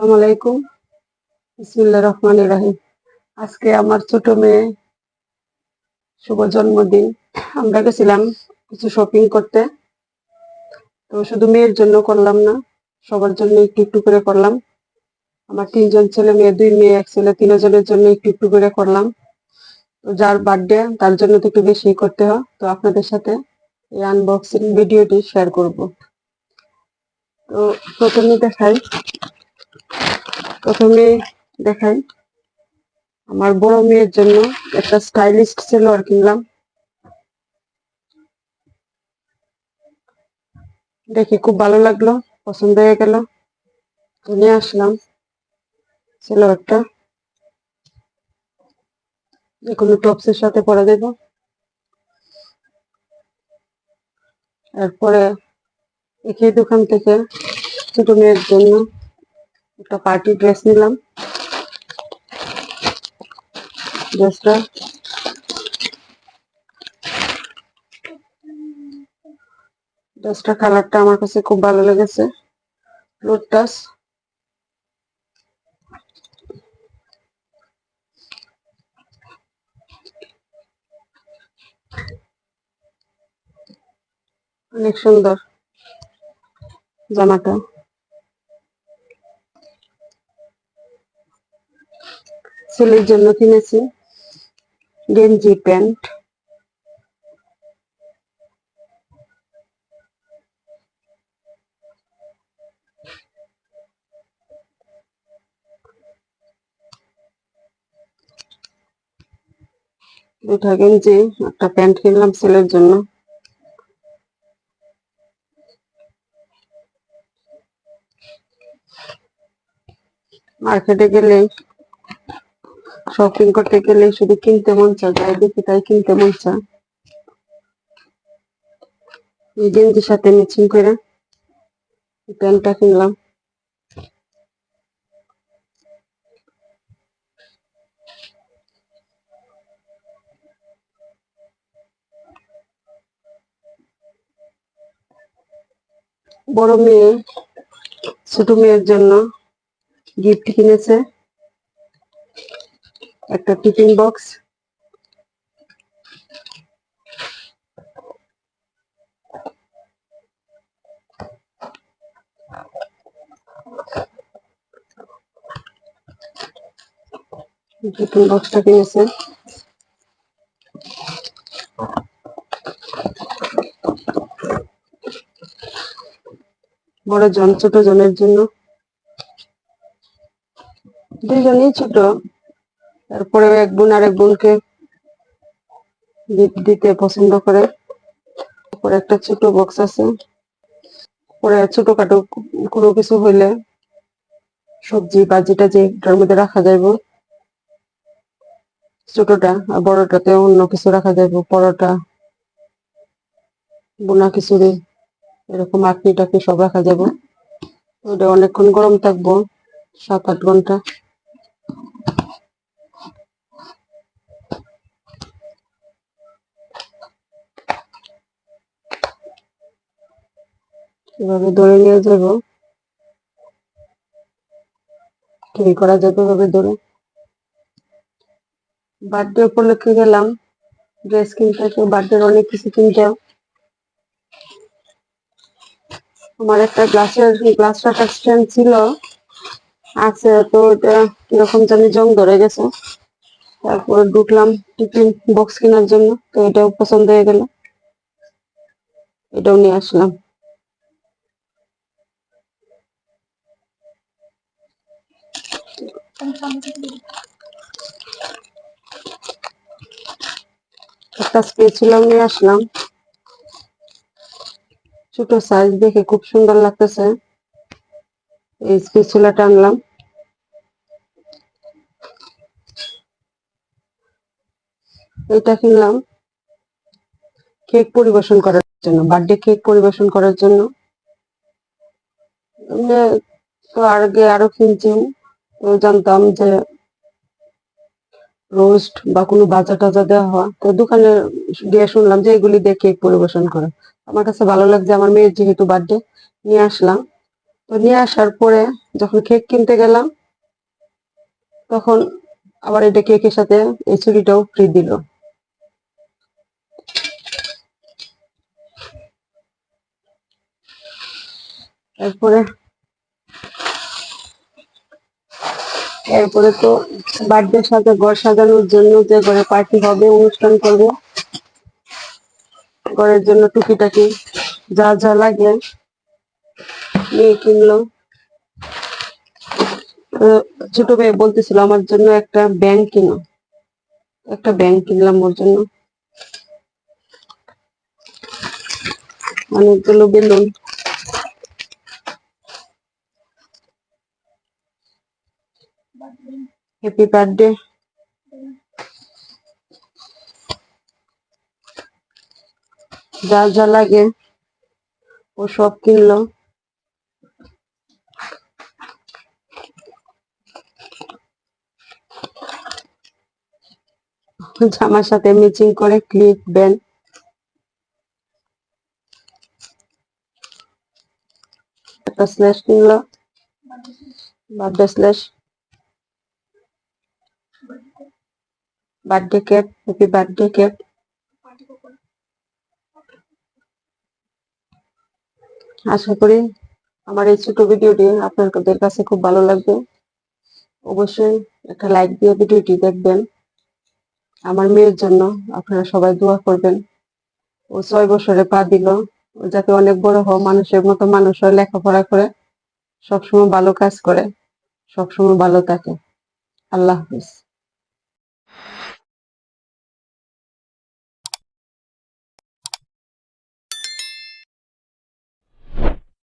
আসসালামু আলাইকুম। বিসমিল্লাহির রহমানির রহিম। আজকে আমার ছোট মেয়ে শুভ জন্মদিন। আমরা গেছিলাম কিছু শপিং করতে। তো শুধু মেয়ের জন্য করলাম না, সবার জন্য একটু একটু করে করলাম। আমার 3 জন ছেলে মেয়ে, 2 মেয়ে 1 ছেলে, 3 জনের জন্য একটু একটু করে করলাম। তো যার বার্থডে তার জন্য তো একটু বেশি করতে হয়। তো আপনাদের সাথে এই আনবক্সিং ভিডিওটি শেয়ার করব। তো প্রথমে দেখাই আমার বড় মেয়ের জন্য একটা স্টাইলিশ সালোয়ার কিনলাম। দেখে খুব ভালো লাগলো, পছন্দ হয়ে গেল, তো নিয়ে আসলাম সালোয়ারটা। যে কোনো টপসের সাথে পরা দেব। এরপরে একই দোকান থেকে ছোট মেয়ের জন্য একটা পার্টি ড্রেস নিলাম। ড্রেসটা কালারটা আমার কাছে খুব ভালো লেগেছে, লোটাস। অনেক সুন্দর জামাটা। ছেলের জন্য কিনেছি গেঞ্জি প্যান্ট। দুটা গেঞ্জি, একটা প্যান্ট কিনলাম ছেলের জন্য। মার্কেটে গেলে, শপিং করতে গেলে শুধু কিনতে মন চায়, যাই দেখি তাই কিনতে মন চায়। এই গেঞ্জির সাথে ম্যাচিং করে প্যান্টটা কিনলাম। বড় মেয়ে ছোট মেয়ের জন্য গিফট কিনেছে একটা টিফিন বক্স। টিফিন বক্সটা কিনেছে। বড় জন ছোট জনের জন্য, দুজনেই ছোট। তারপরে এক বোন আর এক বোনকে গিফট দিতে পছন্দ করে। তারপরে একটা ছোট বক্স আছে, পরে ছোটখাটো কোনো কিছু হইলে সবজি বা যেটা যেটার মধ্যে রাখা যাইব, ছোটটা আর বড়টাতে অন্য কিছু রাখা যাইব, পরোটা, বোনা খিচুড়ি, এরকম আকনি টাকনি সব রাখা যাব। ওটা অনেকক্ষণ গরম থাকবো, 7-8 ঘন্টা। এভাবে ধরে নিয়ে যাব, কি করা যাবে এভাবে ধরে। বার্থডে উপলক্ষে গেলাম ড্রেস কিনতে, তো বার্থডের অনেক কিছু কিনতে। আমার একটা গ্লাস রাখার স্ট্যান্ড ছিল, আছে, তো ওটা কিরকম জানি জং ধরে গেছে। তারপর ঢুকলাম টিফিন বক্স কেনার জন্য, তো এটাও পছন্দ হয়ে গেল, এটাও নিয়ে আসলাম। একটা স্পেচুলা নিয়ে আসলাম, ছোট সাইজ, দেখে খুব সুন্দর লাগতেছে। এই স্পেচুলাটা আনলাম। এটা কিনলাম কেক পরিবেশন করার জন্য, বার্থডে কেক পরিবেশন করার জন্য। তো আগে আরো কিনছি, তো জানতাম যে রোস্ট বা কোনো ভাজা টাজা দেওয়া হয়, তো দোকানে গিয়ে শুনলাম যে এগুলি দিয়ে কেক পরিবেশন করে। আমার কাছে ভালো লাগছে, আমার মেয়ের যেহেতু বার্থডে, নিয়ে আসলাম। তো নিয়ে আসার পরে যখন কেক কিনতে গেলাম, তখন আবার এটা কেকের সাথে এই ছুরিটাও ফ্রি দিল। এরপরে এরপরে তো বার্থডের সাথে ঘর সাজানোর জন্য, যে ঘরে পার্টি হবে, অনুষ্ঠান করবো, ঘরের জন্য টুকিটাকি যা যা লাগে নিয়ে কিনলো। ছোট মেয়ে বলতেছিল আমার জন্য একটা ব্যাংক কিনো, একটা ব্যাংক কিনলাম ওর জন্য। অনেকগুলো বেলুন, হ্যাপি বার্থডে, যা যা লাগে ও সব কিনলো। জামার সাথে ম্যাচিং করে ক্লিপ, ব্যান্ড, একটা স্ল্যাশ কিনলো, birthday slash, birthday cap, happy birthday cap. আশা করি আমার এই ছোট ভিডিওটি আপনাদের কাছে খুব ভালো লাগবে। অবশ্যই একটা লাইক দিয়ে ভিডিওটি দেখবেন। আমার মেয়ের জন্য আপনারা সবাই দোয়া করবেন। ও 6 বছরে পা দিল, ও যাতে অনেক বড় হয়, মানুষের মতো মানুষ হয়, লেখাপড়া করে, সবসময় ভালো কাজ করে, সবসময় ভালো থাকে। আল্লাহ হাফিজ।